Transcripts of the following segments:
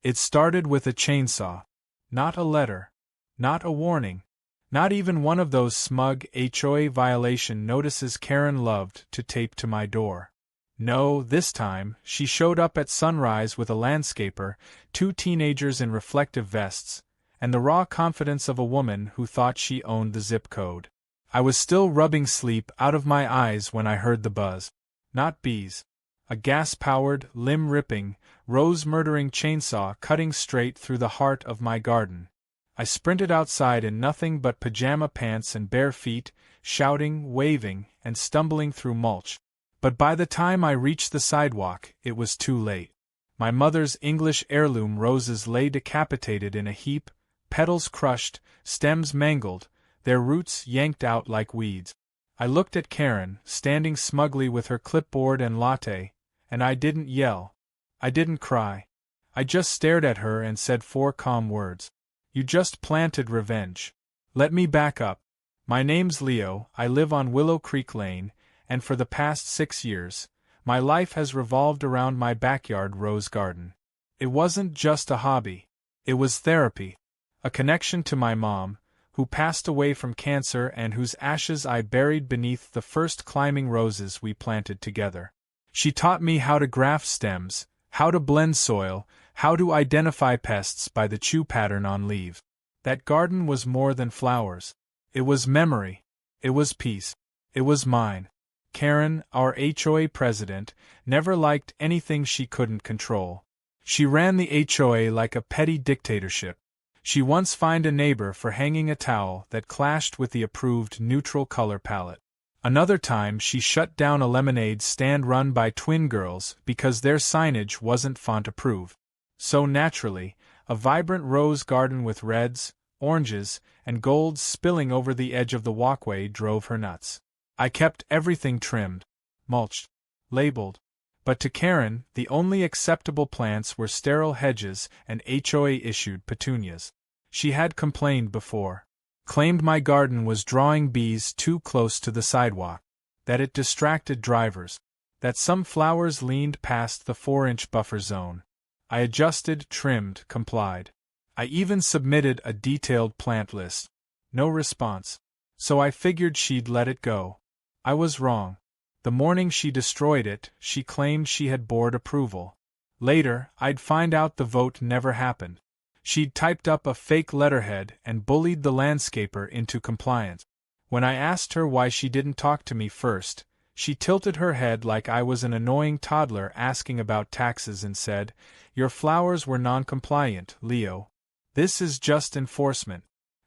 It started with a chainsaw. Not a letter. Not a warning. Not even one of those smug HOA violation notices Karen loved to tape to my door. No, this time, she showed up at sunrise with a landscaper, 2 teenagers in reflective vests, and the raw confidence of a woman who thought she owned the zip code. I was still rubbing sleep out of my eyes when I heard the buzz. Not bees. A gas-powered, limb-ripping, rose-murdering chainsaw cutting straight through the heart of my garden. I sprinted outside in nothing but pajama pants and bare feet, shouting, waving, and stumbling through mulch. But by the time I reached the sidewalk, it was too late. My mother's English heirloom roses lay decapitated in a heap, petals crushed, stems mangled, their roots yanked out like weeds. I looked at Karen, standing smugly with her clipboard and latte, and I didn't yell. I didn't cry. I just stared at her and said 4 calm words. You just planted revenge. Let me back up. My name's Leo, I live on Willow Creek Lane, and for the past 6 years, my life has revolved around my backyard rose garden. It wasn't just a hobby. It was therapy. A connection to my mom, who passed away from cancer and whose ashes I buried beneath the first climbing roses we planted together. She taught me how to graft stems, how to blend soil, how to identify pests by the chew pattern on leaves. That garden was more than flowers. It was memory. It was peace. It was mine. Karen, our HOA president, never liked anything she couldn't control. She ran the HOA like a petty dictatorship. She once fined a neighbor for hanging a towel that clashed with the approved neutral color palette. Another time she shut down a lemonade stand run by twin girls because their signage wasn't font approved. So naturally, a vibrant rose garden with reds, oranges, and golds spilling over the edge of the walkway drove her nuts. I kept everything trimmed, mulched, labeled. But to Karen, the only acceptable plants were sterile hedges and HOA-issued petunias. She had complained before. Claimed my garden was drawing bees too close to the sidewalk, that it distracted drivers, that some flowers leaned past the 4-inch buffer zone. I adjusted, trimmed, complied. I even submitted a detailed plant list. No response. So I figured she'd let it go. I was wrong. The morning she destroyed it, she claimed she had board approval. Later, I'd find out the vote never happened. She'd typed up a fake letterhead and bullied the landscaper into compliance. When I asked her why she didn't talk to me first, she tilted her head like I was an annoying toddler asking about taxes and said, "Your flowers were non-compliant, Leo. This is just enforcement."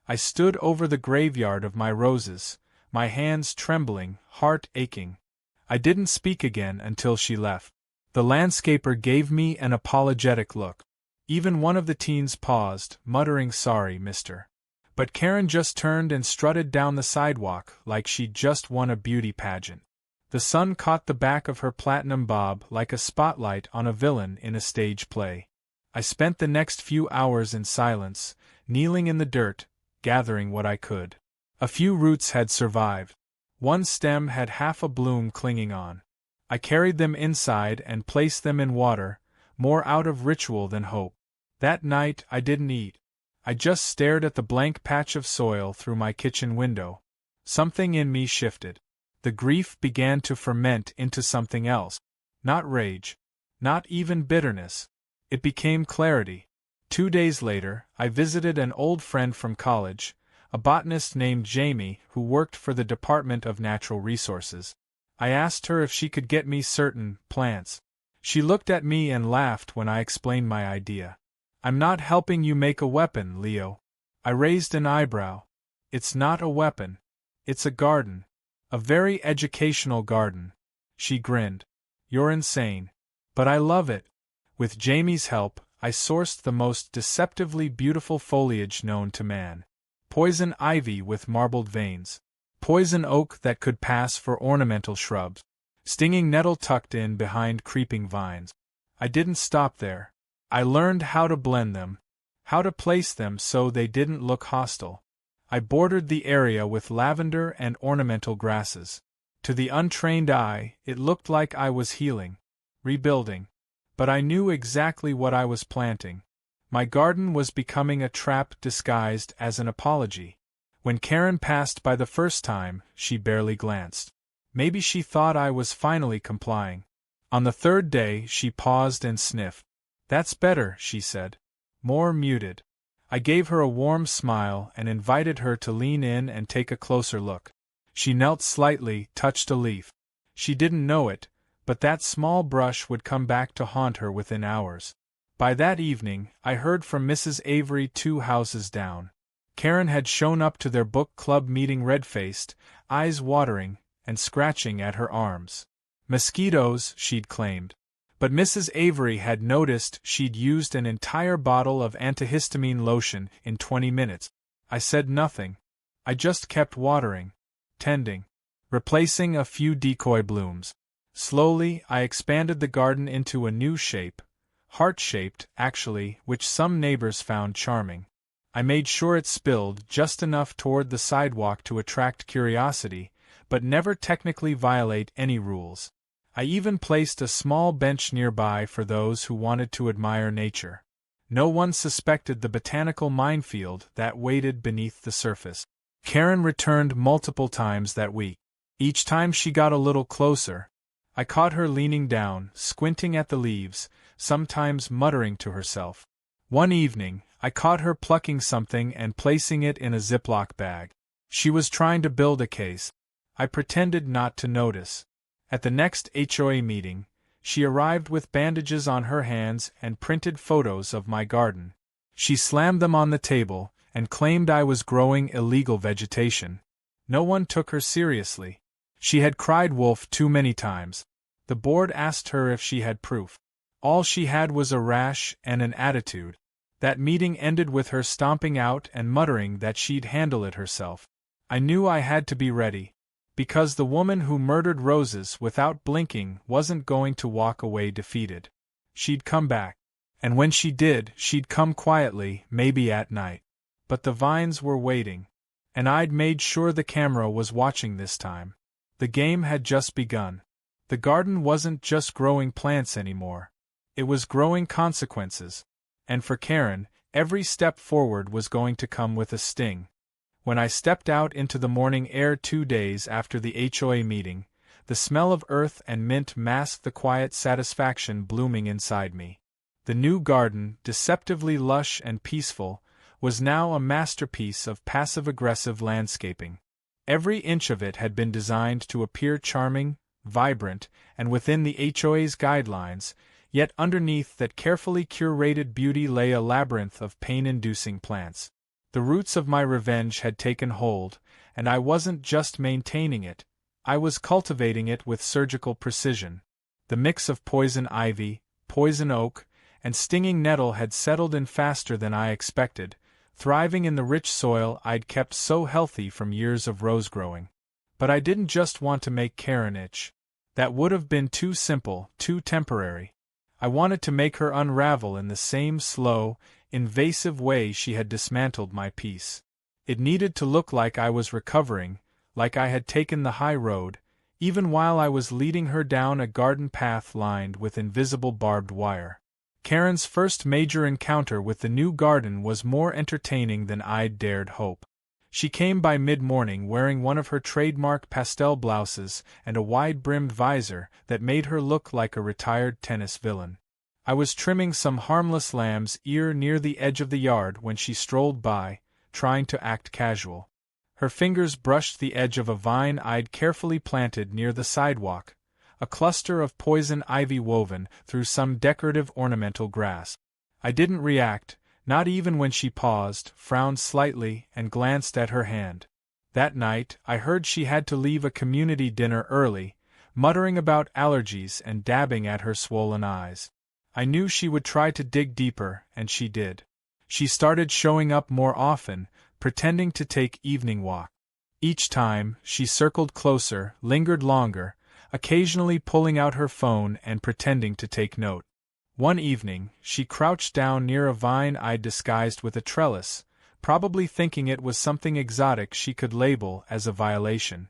I stood over the graveyard of my roses, my hands trembling, heart aching. I didn't speak again until she left. The landscaper gave me an apologetic look. Even one of the teens paused, muttering, "Sorry, mister." But Karen just turned and strutted down the sidewalk like she'd just won a beauty pageant. The sun caught the back of her platinum bob like a spotlight on a villain in a stage play. I spent the next few hours in silence, kneeling in the dirt, gathering what I could. A few roots had survived. One stem had half a bloom clinging on. I carried them inside and placed them in water, more out of ritual than hope. That night I didn't eat. I just stared at the blank patch of soil through my kitchen window. Something in me shifted. The grief began to ferment into something else. Not rage. Not even bitterness. It became clarity. 2 days later, I visited an old friend from college, a botanist named Jamie who worked for the Department of Natural Resources. I asked her if she could get me certain plants. She looked at me and laughed when I explained my idea. "I'm not helping you make a weapon, Leo." I raised an eyebrow. "It's not a weapon. It's a garden. A very educational garden." She grinned. "You're insane. But I love it." With Jamie's help, I sourced the most deceptively beautiful foliage known to man. Poison ivy with marbled veins. Poison oak that could pass for ornamental shrubs. Stinging nettle tucked in behind creeping vines. I didn't stop there. I learned how to blend them, how to place them so they didn't look hostile. I bordered the area with lavender and ornamental grasses. To the untrained eye, it looked like I was healing, rebuilding. But I knew exactly what I was planting. My garden was becoming a trap disguised as an apology. When Karen passed by the first time, she barely glanced. Maybe she thought I was finally complying. On the third day, she paused and sniffed. "That's better," she said. More muted. I gave her a warm smile and invited her to lean in and take a closer look. She knelt slightly, touched a leaf. She didn't know it, but that small brush would come back to haunt her within hours. By that evening, I heard from Mrs. Avery 2 houses down. Karen had shown up to their book club meeting red-faced, eyes watering, and scratching at her arms. Mosquitoes, she'd claimed. But Mrs. Avery had noticed she'd used an entire bottle of antihistamine lotion in 20 minutes. I said nothing. I just kept watering, tending, replacing a few decoy blooms. Slowly, I expanded the garden into a new shape, heart-shaped, actually, which some neighbors found charming. I made sure it spilled just enough toward the sidewalk to attract curiosity, but never technically violate any rules. I even placed a small bench nearby for those who wanted to admire nature. No one suspected the botanical minefield that waited beneath the surface. Karen returned multiple times that week. Each time she got a little closer, I caught her leaning down, squinting at the leaves, sometimes muttering to herself. One evening, I caught her plucking something and placing it in a Ziploc bag. She was trying to build a case. I pretended not to notice. At the next HOA meeting, she arrived with bandages on her hands and printed photos of my garden. She slammed them on the table and claimed I was growing illegal vegetation. No one took her seriously. She had cried wolf too many times. The board asked her if she had proof. All she had was a rash and an attitude. That meeting ended with her stomping out and muttering that she'd handle it herself. I knew I had to be ready, because the woman who murdered roses without blinking wasn't going to walk away defeated. She'd come back. And when she did, she'd come quietly, maybe at night. But the vines were waiting. And I'd made sure the camera was watching this time. The game had just begun. The garden wasn't just growing plants anymore. It was growing consequences. And for Karen, every step forward was going to come with a sting. When I stepped out into the morning air 2 days after the HOA meeting, the smell of earth and mint masked the quiet satisfaction blooming inside me. The new garden, deceptively lush and peaceful, was now a masterpiece of passive-aggressive landscaping. Every inch of it had been designed to appear charming, vibrant, and within the HOA's guidelines, yet underneath that carefully curated beauty lay a labyrinth of pain-inducing plants. The roots of my revenge had taken hold, and I wasn't just maintaining it, I was cultivating it with surgical precision. The mix of poison ivy, poison oak, and stinging nettle had settled in faster than I expected, thriving in the rich soil I'd kept so healthy from years of rose growing. But I didn't just want to make Karen itch. That would have been too simple, too temporary. I wanted to make her unravel in the same slow, invasive way she had dismantled my peace. It needed to look like I was recovering, like I had taken the high road, even while I was leading her down a garden path lined with invisible barbed wire. Karen's first major encounter with the new garden was more entertaining than I'd dared hope. She came by mid-morning wearing one of her trademark pastel blouses and a wide-brimmed visor that made her look like a retired tennis villain. I was trimming some harmless lamb's ear near the edge of the yard when she strolled by, trying to act casual. Her fingers brushed the edge of a vine I'd carefully planted near the sidewalk, a cluster of poison ivy woven through some decorative ornamental grass. I didn't react, not even when she paused, frowned slightly, and glanced at her hand. That night, I heard she had to leave a community dinner early, muttering about allergies and dabbing at her swollen eyes. I knew she would try to dig deeper, and she did. She started showing up more often, pretending to take evening walks. Each time, she circled closer, lingered longer, occasionally pulling out her phone and pretending to take note. One evening, she crouched down near a vine I'd disguised with a trellis, probably thinking it was something exotic she could label as a violation.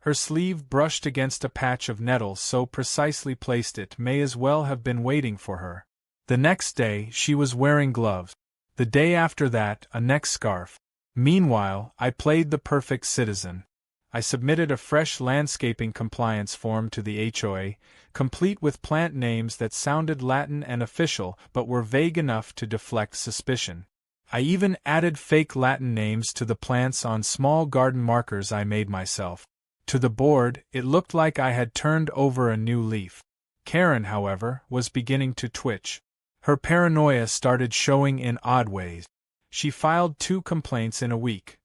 Her sleeve brushed against a patch of nettle so precisely placed it may as well have been waiting for her. The next day, she was wearing gloves. The day after that, a neck scarf. Meanwhile, I played the perfect citizen. I submitted a fresh landscaping compliance form to the HOA, complete with plant names that sounded Latin and official but were vague enough to deflect suspicion. I even added fake Latin names to the plants on small garden markers I made myself. To the board, it looked like I had turned over a new leaf. Karen, however, was beginning to twitch. Her paranoia started showing in odd ways. She filed 2 complaints in a week,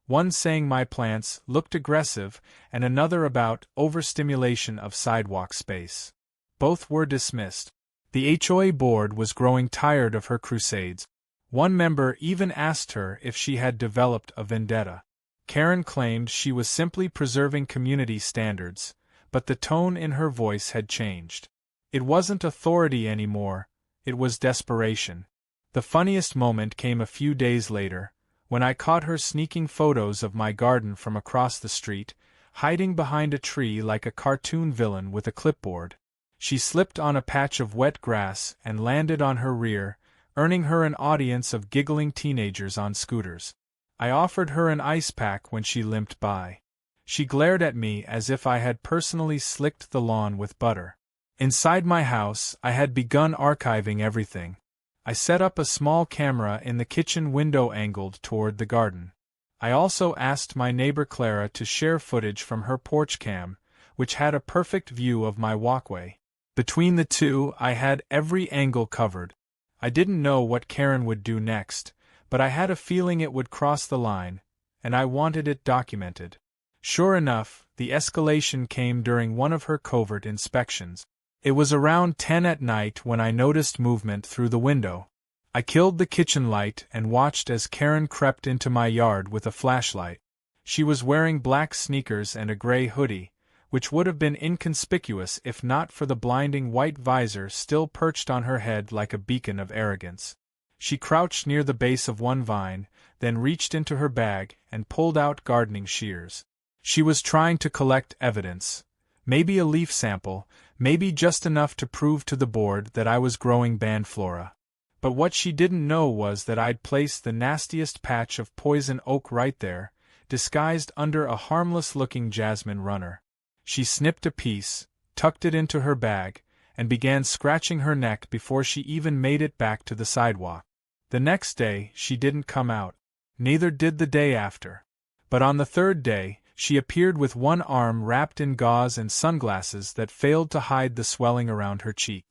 one saying my plants looked aggressive and another about overstimulation of sidewalk space. Both were dismissed. The HOA board was growing tired of her crusades. One member even asked her if she had developed a vendetta. Karen claimed she was simply preserving community standards, but the tone in her voice had changed. It wasn't authority anymore, it was desperation. The funniest moment came a few days later, when I caught her sneaking photos of my garden from across the street, hiding behind a tree like a cartoon villain with a clipboard. She slipped on a patch of wet grass and landed on her rear, earning her an audience of giggling teenagers on scooters. I offered her an ice pack when she limped by. She glared at me as if I had personally slicked the lawn with butter. Inside my house, I had begun archiving everything. I set up a small camera in the kitchen window angled toward the garden. I also asked my neighbor Clara to share footage from her porch cam, which had a perfect view of my walkway. Between the two, I had every angle covered. I didn't know what Karen would do next, but I had a feeling it would cross the line, and I wanted it documented. Sure enough, the escalation came during one of her covert inspections. It was around 10 at night when I noticed movement through the window. I killed the kitchen light and watched as Karen crept into my yard with a flashlight. She was wearing black sneakers and a gray hoodie, which would have been inconspicuous if not for the blinding white visor still perched on her head like a beacon of arrogance. She crouched near the base of one vine, then reached into her bag and pulled out gardening shears. She was trying to collect evidence. Maybe a leaf sample, maybe just enough to prove to the board that I was growing bandflora. But what she didn't know was that I'd placed the nastiest patch of poison oak right there, disguised under a harmless-looking jasmine runner. She snipped a piece, tucked it into her bag, and began scratching her neck before she even made it back to the sidewalk. The next day, she didn't come out. Neither did the day after. But on the third day, she appeared with one arm wrapped in gauze and sunglasses that failed to hide the swelling around her cheek.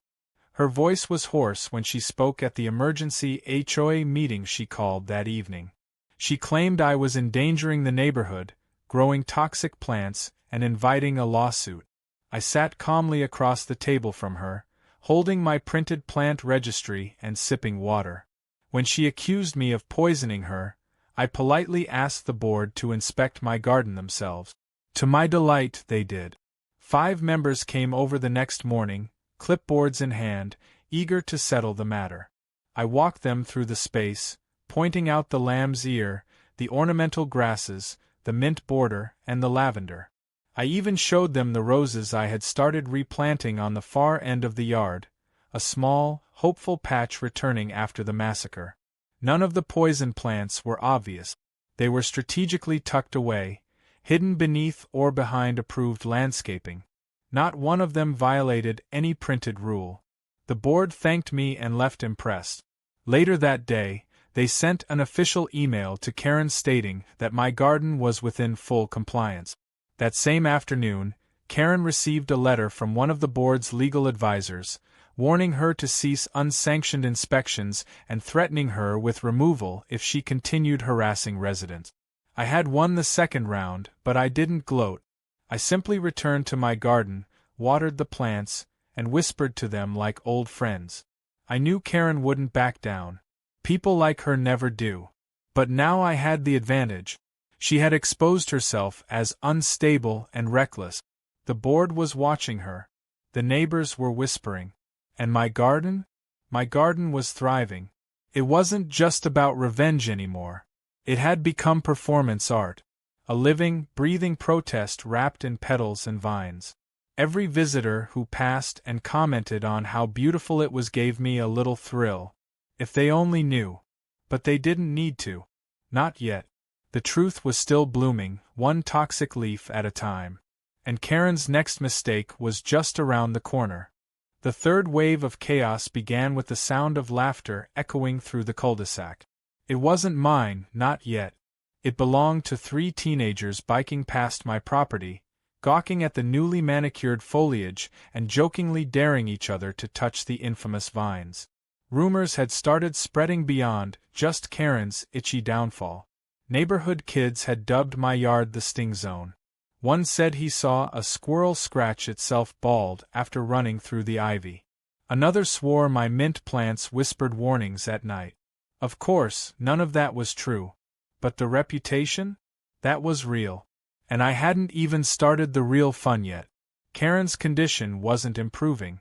Her voice was hoarse when she spoke at the emergency HOA meeting she called that evening. She claimed I was endangering the neighborhood, growing toxic plants, and inviting a lawsuit. I sat calmly across the table from her, holding my printed plant registry and sipping water. When she accused me of poisoning her, I politely asked the board to inspect my garden themselves. To my delight, they did. 5 members came over the next morning, clipboards in hand, eager to settle the matter. I walked them through the space, pointing out the lamb's ear, the ornamental grasses, the mint border, and the lavender. I even showed them the roses I had started replanting on the far end of the yard, a small, hopeful patch returning after the massacre. None of the poison plants were obvious. They were strategically tucked away, hidden beneath or behind approved landscaping. Not one of them violated any printed rule. The board thanked me and left impressed. Later that day, they sent an official email to Karen stating that my garden was within full compliance. That same afternoon, Karen received a letter from one of the board's legal advisors, warning her to cease unsanctioned inspections and threatening her with removal if she continued harassing residents. I had won the second round, but I didn't gloat. I simply returned to my garden, watered the plants, and whispered to them like old friends. I knew Karen wouldn't back down. People like her never do. But now I had the advantage. She had exposed herself as unstable and reckless. The board was watching her. The neighbors were whispering. And my garden? My garden was thriving. It wasn't just about revenge anymore. It had become performance art. A living, breathing protest wrapped in petals and vines. Every visitor who passed and commented on how beautiful it was gave me a little thrill. If they only knew. But they didn't need to. Not yet. The truth was still blooming, one toxic leaf at a time. And Karen's next mistake was just around the corner. The third wave of chaos began with the sound of laughter echoing through the cul-de-sac. It wasn't mine, not yet. It belonged to 3 teenagers biking past my property, gawking at the newly manicured foliage and jokingly daring each other to touch the infamous vines. Rumors had started spreading beyond just Karen's itchy downfall. Neighborhood kids had dubbed my yard the sting zone. One said he saw a squirrel scratch itself bald after running through the ivy. Another swore my mint plants whispered warnings at night. Of course, none of that was true. But the reputation? That was real. And I hadn't even started the real fun yet. Karen's condition wasn't improving.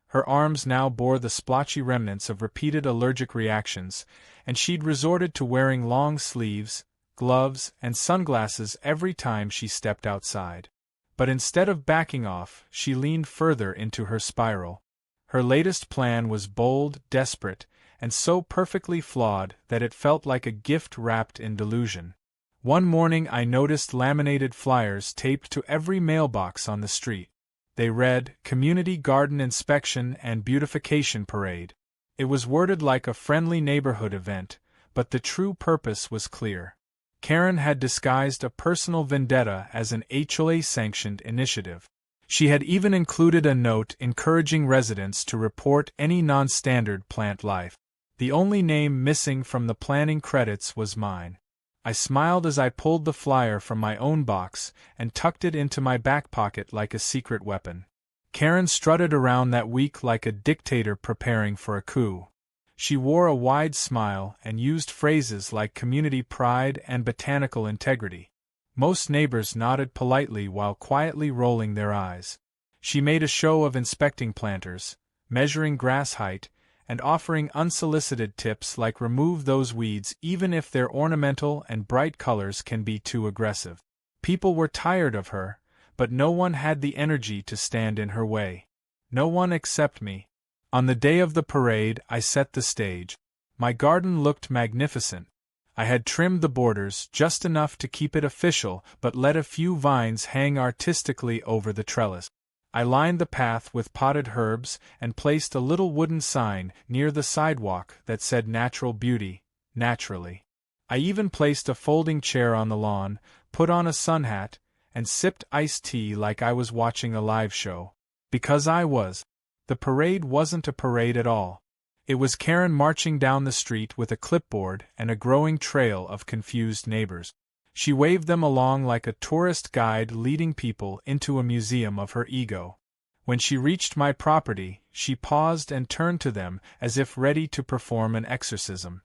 Her arms now bore the splotchy remnants of repeated allergic reactions, and she'd resorted to wearing long sleeves, gloves, and sunglasses every time she stepped outside. But instead of backing off, she leaned further into her spiral. Her latest plan was bold, desperate, and so perfectly flawed that it felt like a gift wrapped in delusion. One morning I noticed laminated flyers taped to every mailbox on the street. They read, "Community Garden Inspection and Beautification Parade." It was worded like a friendly neighborhood event, but the true purpose was clear. Karen had disguised a personal vendetta as an HOA-sanctioned initiative. She had even included a note encouraging residents to report any non-standard plant life. The only name missing from the planning credits was mine. I smiled as I pulled the flyer from my own box and tucked it into my back pocket like a secret weapon. Karen strutted around that week like a dictator preparing for a coup. She wore a wide smile and used phrases like community pride and botanical integrity. Most neighbors nodded politely while quietly rolling their eyes. She made a show of inspecting planters, measuring grass height, and offering unsolicited tips like remove those weeds even if their ornamental and bright colors can be too aggressive. People were tired of her, but no one had the energy to stand in her way. No one except me. On the day of the parade, I set the stage. My garden looked magnificent. I had trimmed the borders just enough to keep it official but let a few vines hang artistically over the trellis. I lined the path with potted herbs and placed a little wooden sign near the sidewalk that said "Natural Beauty, Naturally." I even placed a folding chair on the lawn, put on a sun hat, and sipped iced tea like I was watching a live show. Because I was. The parade wasn't a parade at all. It was Karen marching down the street with a clipboard and a growing trail of confused neighbors. She waved them along like a tourist guide leading people into a museum of her ego. When she reached my property, she paused and turned to them as if ready to perform an exorcism.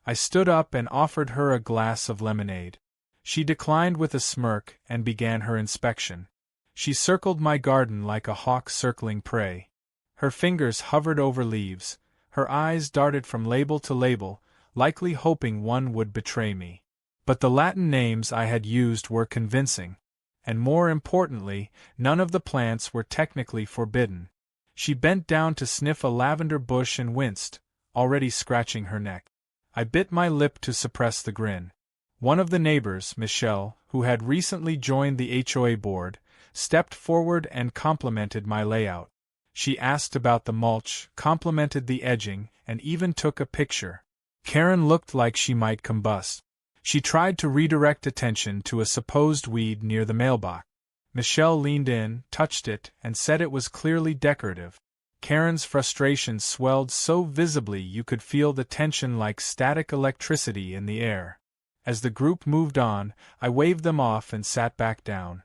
I stood up and offered her a glass of lemonade. She declined with a smirk and began her inspection. She circled my garden like a hawk circling prey. Her fingers hovered over leaves, her eyes darted from label to label, likely hoping one would betray me. But the Latin names I had used were convincing. And more importantly, none of the plants were technically forbidden. She bent down to sniff a lavender bush and winced, already scratching her neck. I bit my lip to suppress the grin. One of the neighbors, Michelle, who had recently joined the HOA board, stepped forward and complimented my layout. She asked about the mulch, complimented the edging, and even took a picture. Karen looked like she might combust. She tried to redirect attention to a supposed weed near the mailbox. Michelle leaned in, touched it, and said it was clearly decorative. Karen's frustration swelled so visibly you could feel the tension like static electricity in the air. As the group moved on, I waved them off and sat back down.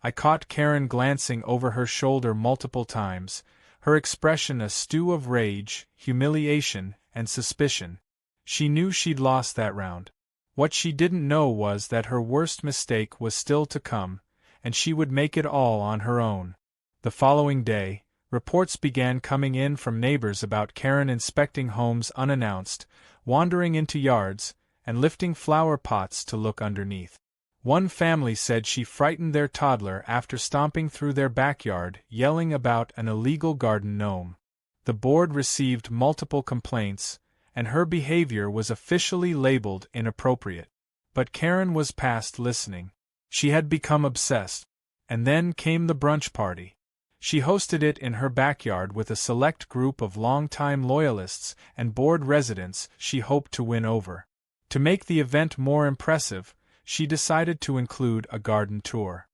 I caught Karen glancing over her shoulder multiple times, her expression a stew of rage, humiliation, and suspicion. She knew she'd lost that round. What she didn't know was that her worst mistake was still to come, and she would make it all on her own. The following day, reports began coming in from neighbors about Karen inspecting homes unannounced, wandering into yards, and lifting flower pots to look underneath. One family said she frightened their toddler after stomping through their backyard, yelling about an illegal garden gnome. The board received multiple complaints, and her behavior was officially labeled inappropriate. But Karen was past listening. She had become obsessed. And then came the brunch party. She hosted it in her backyard with a select group of longtime loyalists and bored residents she hoped to win over. To make the event more impressive, she decided to include a garden tour.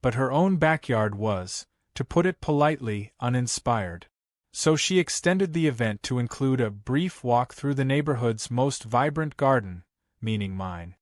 But her own backyard was, to put it politely, uninspired. So she extended the event to include a brief walk through the neighborhood's most vibrant garden, meaning mine.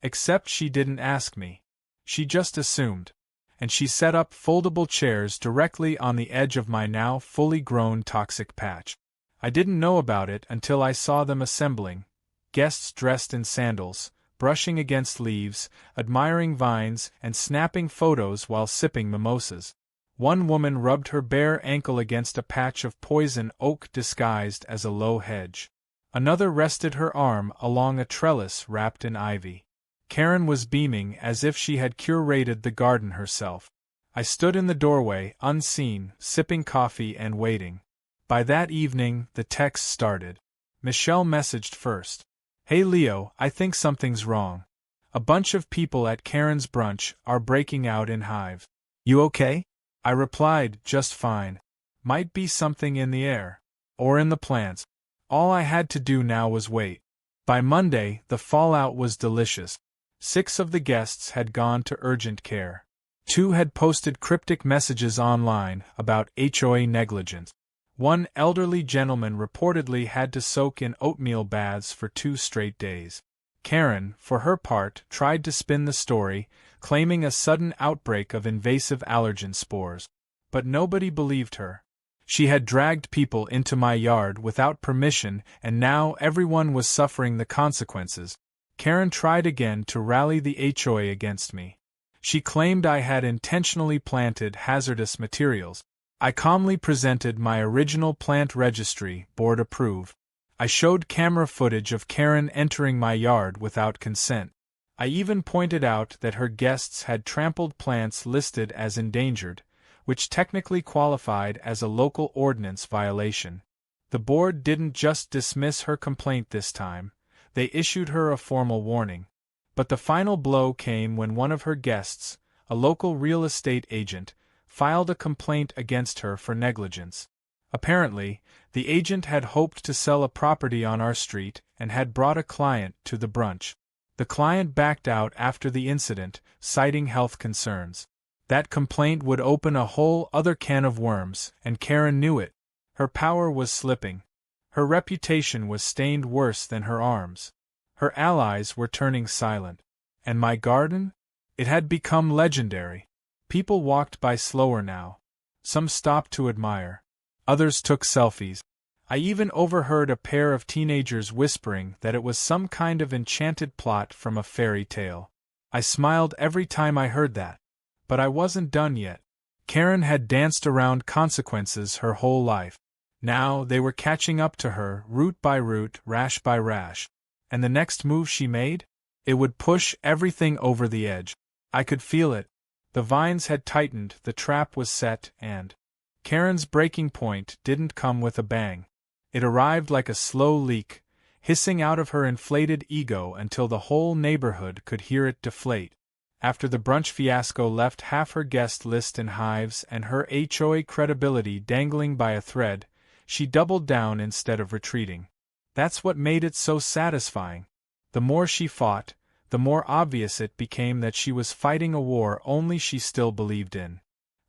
Except she didn't ask me. She just assumed. And she set up foldable chairs directly on the edge of my now fully grown toxic patch. I didn't know about it until I saw them assembling, guests dressed in sandals, brushing against leaves, admiring vines, and snapping photos while sipping mimosas. One woman rubbed her bare ankle against a patch of poison oak disguised as a low hedge. Another rested her arm along a trellis wrapped in ivy. Karen was beaming as if she had curated the garden herself. I stood in the doorway, unseen, sipping coffee and waiting. By that evening, the texts started. Michelle messaged first. "Hey Leo, I think something's wrong. A bunch of people at Karen's brunch are breaking out in hives. You okay?" I replied, "Just fine. Might be something in the air. Or in the plants." All I had to do now was wait. By Monday, the fallout was delicious. 6 of the guests had gone to urgent care. 2 had posted cryptic messages online about HOA negligence. One elderly gentleman reportedly had to soak in oatmeal baths for 2 straight days. Karen, for her part, tried to spin the story, claiming a sudden outbreak of invasive allergen spores. But nobody believed her. She had dragged people into my yard without permission, and now everyone was suffering the consequences. Karen tried again to rally the HOA against me. She claimed I had intentionally planted hazardous materials. I calmly presented my original plant registry, board approved. I showed camera footage of Karen entering my yard without consent. I even pointed out that her guests had trampled plants listed as endangered, which technically qualified as a local ordinance violation. The board didn't just dismiss her complaint this time. They issued her a formal warning. But the final blow came when one of her guests, a local real estate agent, filed a complaint against her for negligence. Apparently, the agent had hoped to sell a property on our street and had brought a client to the brunch. The client backed out after the incident, citing health concerns. That complaint would open a whole other can of worms, and Karen knew it. Her power was slipping. Her reputation was stained worse than her arms. Her allies were turning silent. And my garden? It had become legendary. People walked by slower now. Some stopped to admire. Others took selfies. I even overheard a pair of teenagers whispering that it was some kind of enchanted plot from a fairy tale. I smiled every time I heard that. But I wasn't done yet. Karen had danced around consequences her whole life. Now they were catching up to her, root by root, rash by rash. And the next move she made? It would push everything over the edge. I could feel it. The vines had tightened, the trap was set, and Karen's breaking point didn't come with a bang. It arrived like a slow leak, hissing out of her inflated ego until the whole neighborhood could hear it deflate. After the brunch fiasco left half her guest list in hives and her HOA credibility dangling by a thread, she doubled down instead of retreating. That's what made it so satisfying. The more she fought, the more obvious it became that she was fighting a war only she still believed in.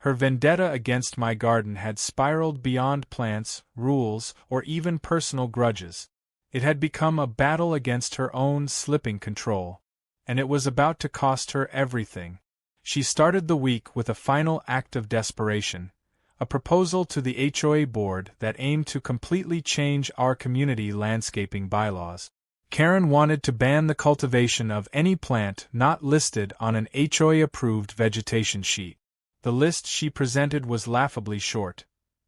Her vendetta against my garden had spiraled beyond plants, rules, or even personal grudges. It had become a battle against her own slipping control. And it was about to cost her everything. She started the week with a final act of desperation. A proposal to the HOA board that aimed to completely change our community landscaping bylaws. Karen wanted to ban the cultivation of any plant not listed on an HOA-approved vegetation sheet. The list she presented was laughably short.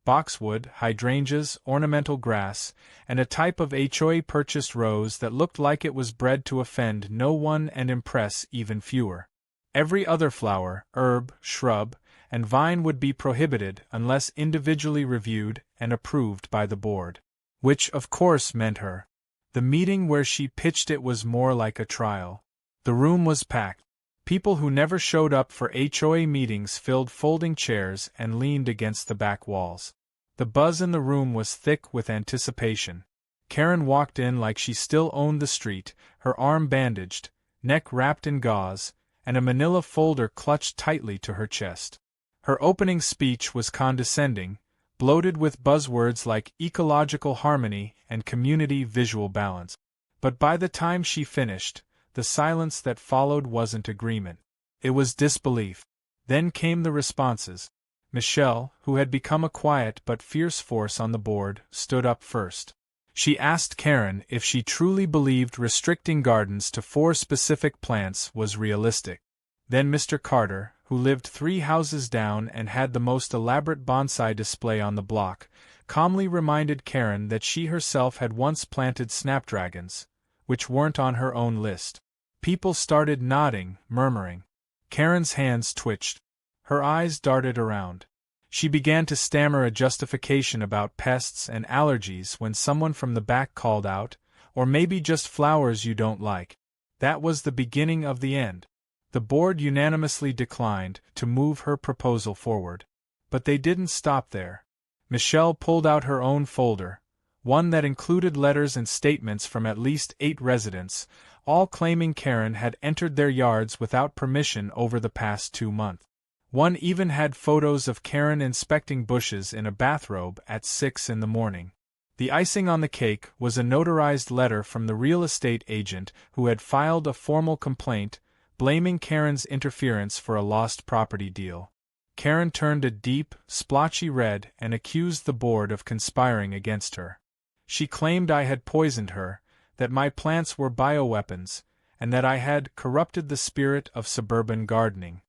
Boxwood, hydrangeas, ornamental grass, and a type of HOA-purchased rose that looked like it was bred to offend no one and impress even fewer. Every other flower, herb, shrub, and vine would be prohibited unless individually reviewed and approved by the board. Which, of course, meant her. The meeting where she pitched it was more like a trial. The room was packed. People who never showed up for HOA meetings filled folding chairs and leaned against the back walls. The buzz in the room was thick with anticipation. Karen walked in like she still owned the street, her arm bandaged, neck wrapped in gauze, and a manila folder clutched tightly to her chest. Her opening speech was condescending, bloated with buzzwords like ecological harmony and community visual balance. But by the time she finished, the silence that followed wasn't agreement. It was disbelief. Then came the responses. Michelle, who had become a quiet but fierce force on the board, stood up first. She asked Karen if she truly believed restricting gardens to 4 specific plants was realistic. Then Mr. Carter, who lived 3 houses down and had the most elaborate bonsai display on the block, calmly reminded Karen that she herself had once planted snapdragons, which weren't on her own list. People started nodding, murmuring. Karen's hands twitched. Her eyes darted around. She began to stammer a justification about pests and allergies when someone from the back called out, "Or maybe just flowers you don't like." That was the beginning of the end. The board unanimously declined to move her proposal forward. But they didn't stop there. Michelle pulled out her own folder, one that included letters and statements from at least 8 residents, all claiming Karen had entered their yards without permission over the past 2 months. One even had photos of Karen inspecting bushes in a bathrobe at 6 in the morning. The icing on the cake was a notarized letter from the real estate agent who had filed a formal complaint, blaming Karen's interference for a lost property deal. Karen turned a deep, splotchy red and accused the board of conspiring against her. She claimed I had poisoned her, that my plants were bioweapons, and that I had corrupted the spirit of suburban gardening.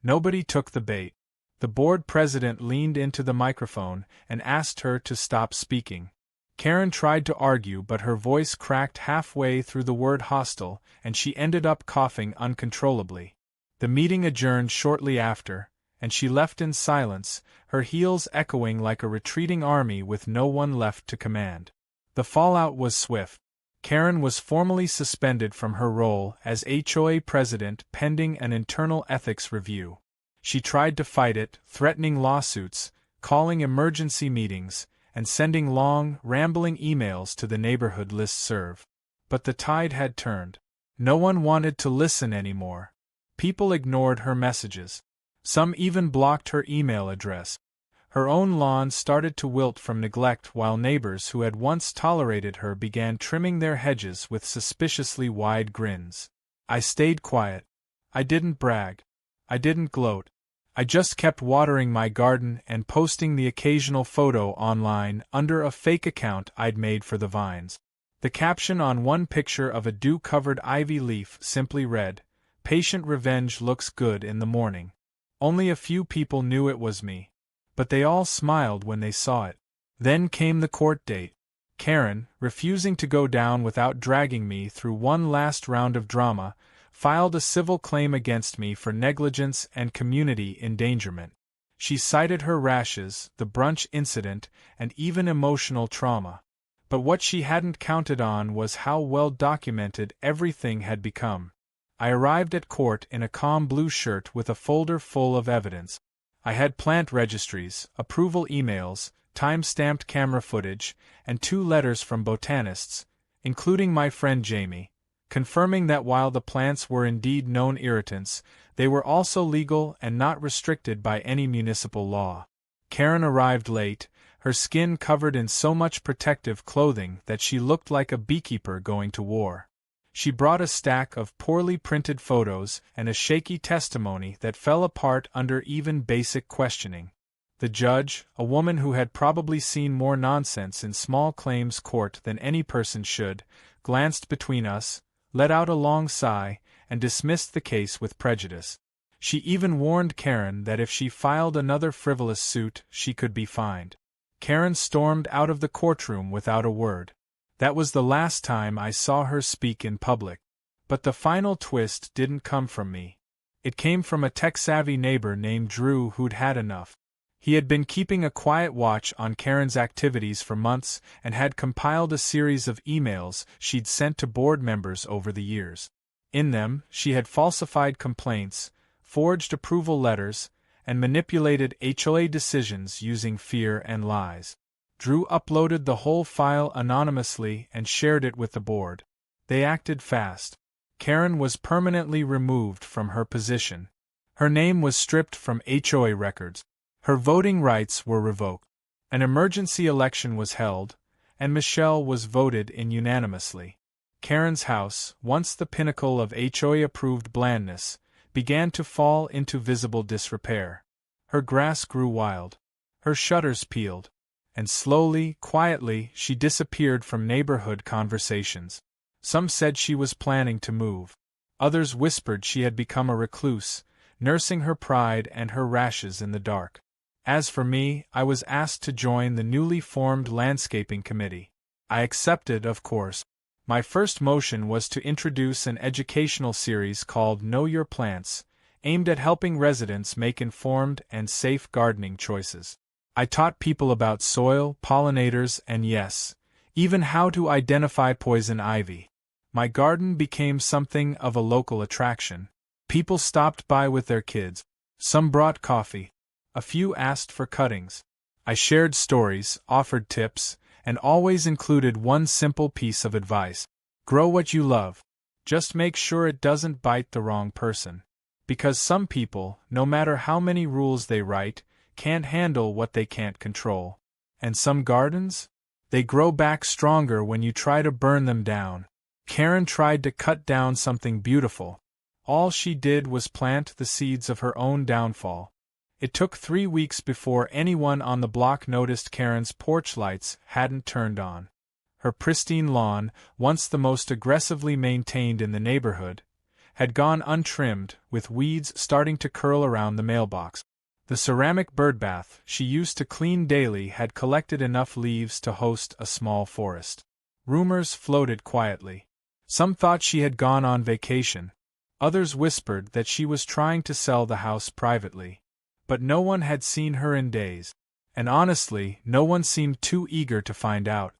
Nobody took the bait. The board president leaned into the microphone and asked her to stop speaking. Karen tried to argue, but her voice cracked halfway through the word hostile, and she ended up coughing uncontrollably. The meeting adjourned shortly after, and she left in silence, her heels echoing like a retreating army with no one left to command. The fallout was swift. Karen was formally suspended from her role as HOA president pending an internal ethics review. She tried to fight it, threatening lawsuits, calling emergency meetings, and sending long, rambling emails to the neighborhood listserv. But the tide had turned. No one wanted to listen anymore. People ignored her messages. Some even blocked her email address. Her own lawn started to wilt from neglect while neighbors who had once tolerated her began trimming their hedges with suspiciously wide grins. I stayed quiet. I didn't brag. I didn't gloat. I just kept watering my garden and posting the occasional photo online under a fake account I'd made for the vines. The caption on one picture of a dew-covered ivy leaf simply read, "Patient revenge looks good in the morning." Only a few people knew it was me. But they all smiled when they saw it. Then came the court date. Karen, refusing to go down without dragging me through one last round of drama, filed a civil claim against me for negligence and community endangerment. She cited her rashes, the brunch incident, and even emotional trauma. But what she hadn't counted on was how well documented everything had become. I arrived at court in a calm blue shirt with a folder full of evidence. I had plant registries, approval emails, time-stamped camera footage, and 2 letters from botanists, including my friend Jamie, confirming that while the plants were indeed known irritants, they were also legal and not restricted by any municipal law. Karen arrived late, her skin covered in so much protective clothing that she looked like a beekeeper going to war. She brought a stack of poorly printed photos and a shaky testimony that fell apart under even basic questioning. The judge, a woman who had probably seen more nonsense in small claims court than any person should, glanced between us, let out a long sigh, and dismissed the case with prejudice. She even warned Karen that if she filed another frivolous suit, she could be fined. Karen stormed out of the courtroom without a word. That was the last time I saw her speak in public. But the final twist didn't come from me. It came from a tech-savvy neighbor named Drew who'd had enough. He had been keeping a quiet watch on Karen's activities for months and had compiled a series of emails she'd sent to board members over the years. In them, she had falsified complaints, forged approval letters, and manipulated HOA decisions using fear and lies. Drew uploaded the whole file anonymously and shared it with the board. They acted fast. Karen was permanently removed from her position. Her name was stripped from HOA records. Her voting rights were revoked. An emergency election was held, and Michelle was voted in unanimously. Karen's house, once the pinnacle of HOA-approved blandness, began to fall into visible disrepair. Her grass grew wild. Her shutters peeled. And slowly, quietly, she disappeared from neighborhood conversations. Some said she was planning to move. Others whispered she had become a recluse, nursing her pride and her rashes in the dark. As for me, I was asked to join the newly formed landscaping committee. I accepted, of course. My first motion was to introduce an educational series called Know Your Plants, aimed at helping residents make informed and safe gardening choices. I taught people about soil, pollinators, and yes, even how to identify poison ivy. My garden became something of a local attraction. People stopped by with their kids. Some brought coffee. A few asked for cuttings. I shared stories, offered tips, and always included one simple piece of advice. Grow what you love. Just make sure it doesn't bite the wrong person. Because some people, no matter how many rules they write, can't handle what they can't control. And some gardens? They grow back stronger when you try to burn them down. Karen tried to cut down something beautiful. All she did was plant the seeds of her own downfall. It took 3 weeks before anyone on the block noticed Karen's porch lights hadn't turned on. Her pristine lawn, once the most aggressively maintained in the neighborhood, had gone untrimmed, with weeds starting to curl around the mailbox. The ceramic birdbath she used to clean daily had collected enough leaves to host a small forest. Rumors floated quietly. Some thought she had gone on vacation. Others whispered that she was trying to sell the house privately. But no one had seen her in days. And honestly, no one seemed too eager to find out.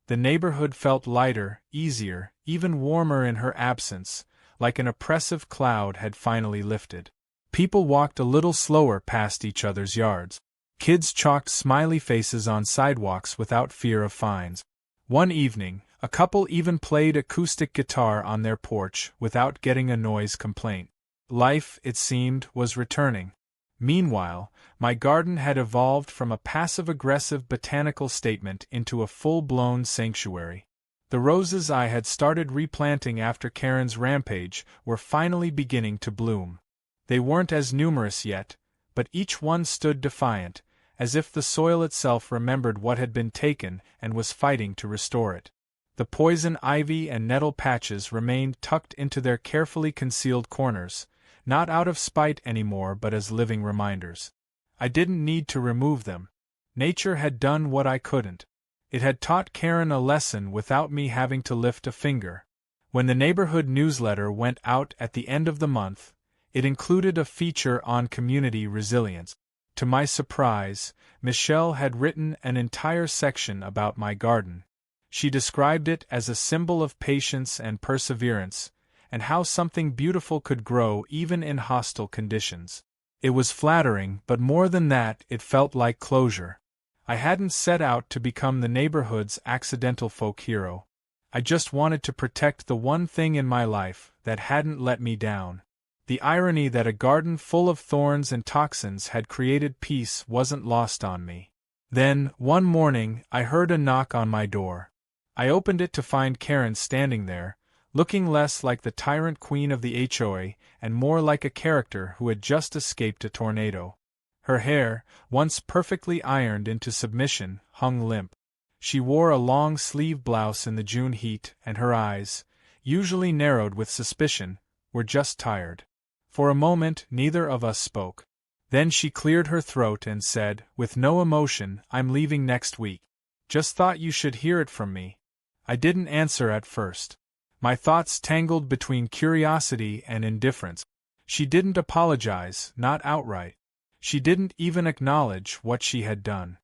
The neighborhood felt lighter, easier, even warmer in her absence, like an oppressive cloud had finally lifted. People walked a little slower past each other's yards. Kids chalked smiley faces on sidewalks without fear of fines. One evening, a couple even played acoustic guitar on their porch without getting a noise complaint. Life, it seemed, was returning. Meanwhile, my garden had evolved from a passive-aggressive botanical statement into a full-blown sanctuary. The roses I had started replanting after Karen's rampage were finally beginning to bloom. They weren't as numerous yet, but each one stood defiant, as if the soil itself remembered what had been taken and was fighting to restore it. The poison ivy and nettle patches remained tucked into their carefully concealed corners, not out of spite anymore but as living reminders. I didn't need to remove them. Nature had done what I couldn't. It had taught Karen a lesson without me having to lift a finger. When the neighborhood newsletter went out at the end of the month, it included a feature on community resilience. To my surprise, Michelle had written an entire section about my garden. She described it as a symbol of patience and perseverance, and how something beautiful could grow even in hostile conditions. It was flattering, but more than that, it felt like closure. I hadn't set out to become the neighborhood's accidental folk hero. I just wanted to protect the one thing in my life that hadn't let me down. The irony that a garden full of thorns and toxins had created peace wasn't lost on me. Then, one morning, I heard a knock on my door. I opened it to find Karen standing there, looking less like the tyrant queen of the HOA and more like a character who had just escaped a tornado. Her hair, once perfectly ironed into submission, hung limp. She wore a long-sleeve blouse in the June heat, and her eyes, usually narrowed with suspicion, were just tired. For a moment, neither of us spoke. Then she cleared her throat and said, with no emotion, "I'm leaving next week. Just thought you should hear it from me." I didn't answer at first. My thoughts tangled between curiosity and indifference. She didn't apologize, not outright. She didn't even acknowledge what she had done.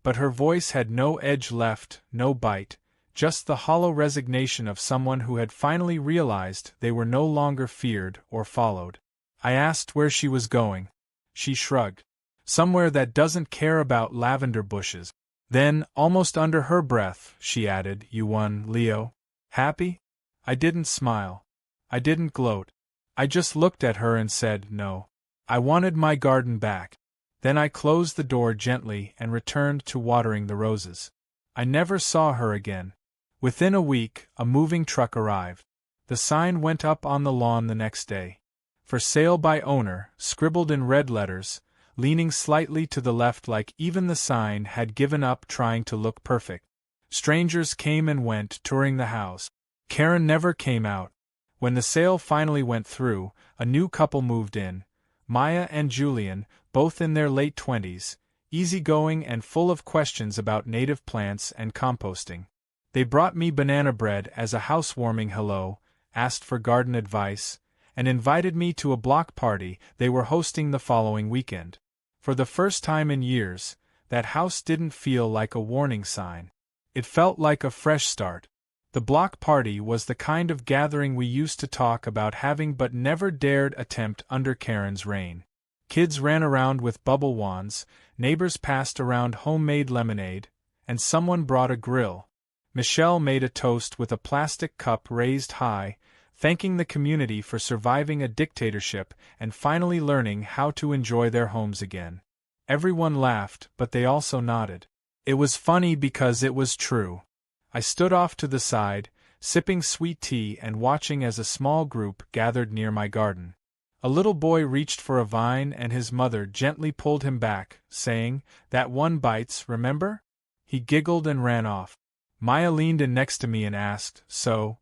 But her voice had no edge left, no bite, just the hollow resignation of someone who had finally realized they were no longer feared or followed. I asked where she was going. She shrugged. Somewhere that doesn't care about lavender bushes. Then, almost under her breath, she added, "You won, Leo. Happy?" I didn't smile. I didn't gloat. I just looked at her and said no. I wanted my garden back. Then I closed the door gently and returned to watering the roses. I never saw her again. Within a week, a moving truck arrived. The sign went up on the lawn the next day. "For sale by owner," scribbled in red letters, leaning slightly to the left like even the sign had given up trying to look perfect. Strangers came and went, touring the house. Karen never came out. When the sale finally went through, a new couple moved in. Maya and Julian, both in their late 20s, easygoing and full of questions about native plants and composting. They brought me banana bread as a housewarming hello, asked for garden advice, and invited me to a block party they were hosting the following weekend. For the first time in years, that house didn't feel like a warning sign. It felt like a fresh start. The block party was the kind of gathering we used to talk about having but never dared attempt under Karen's reign. Kids ran around with bubble wands, neighbors passed around homemade lemonade, and someone brought a grill. Michelle made a toast with a plastic cup raised high, thanking the community for surviving a dictatorship and finally learning how to enjoy their homes again. Everyone laughed, but they also nodded. It was funny because it was true. I stood off to the side, sipping sweet tea and watching as a small group gathered near my garden. A little boy reached for a vine and his mother gently pulled him back, saying, "That one bites, remember?" He giggled and ran off. Maya leaned in next to me and asked, "So,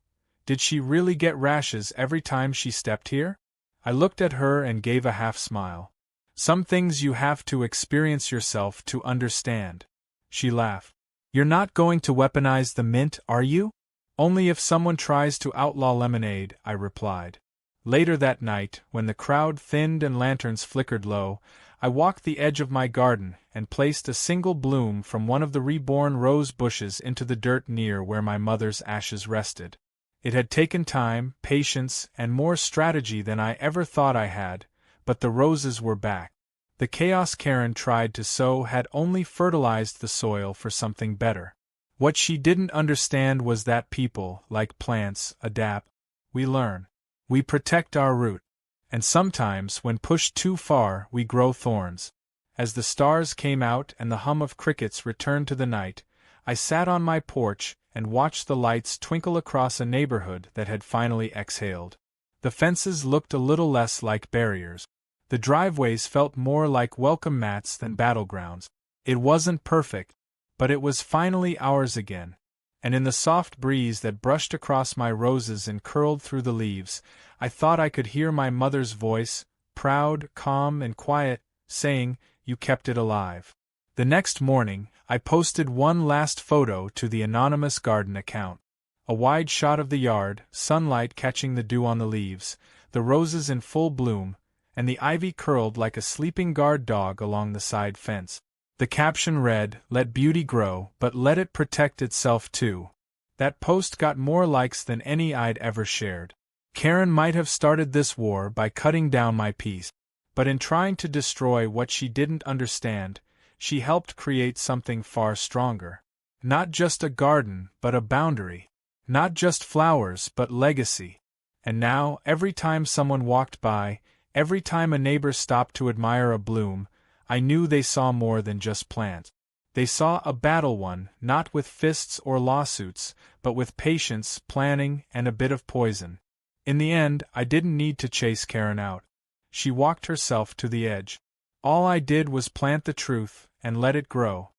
did she really get rashes every time she stepped here?" I looked at her and gave a half smile. "Some things you have to experience yourself to understand." She laughed. "You're not going to weaponize the mint, are you?" "Only if someone tries to outlaw lemonade," I replied. Later that night, when the crowd thinned and lanterns flickered low, I walked the edge of my garden and placed a single bloom from one of the reborn rose bushes into the dirt near where my mother's ashes rested. It had taken time, patience, and more strategy than I ever thought I had, but the roses were back. The chaos Karen tried to sow had only fertilized the soil for something better. What she didn't understand was that people, like plants, adapt. We learn. We protect our root. And sometimes, when pushed too far, we grow thorns. As the stars came out and the hum of crickets returned to the night, I sat on my porch and watched the lights twinkle across a neighborhood that had finally exhaled. The fences looked a little less like barriers. The driveways felt more like welcome mats than battlegrounds. It wasn't perfect, but it was finally ours again. And in the soft breeze that brushed across my roses and curled through the leaves, I thought I could hear my mother's voice, proud, calm, and quiet, saying, "You kept it alive." The next morning, I posted one last photo to the anonymous garden account. A wide shot of the yard, sunlight catching the dew on the leaves, the roses in full bloom, and the ivy curled like a sleeping guard dog along the side fence. The caption read, "Let beauty grow, but let it protect itself too." That post got more likes than any I'd ever shared. Karen might have started this war by cutting down my peace, but in trying to destroy what she didn't understand, she helped create something far stronger. Not just a garden, but a boundary. Not just flowers, but legacy. And now, every time someone walked by, every time a neighbor stopped to admire a bloom, I knew they saw more than just plants. They saw a battle won, not with fists or lawsuits, but with patience, planning, and a bit of poison. In the end, I didn't need to chase Karen out. She walked herself to the edge. All I did was plant the truth, and let it grow.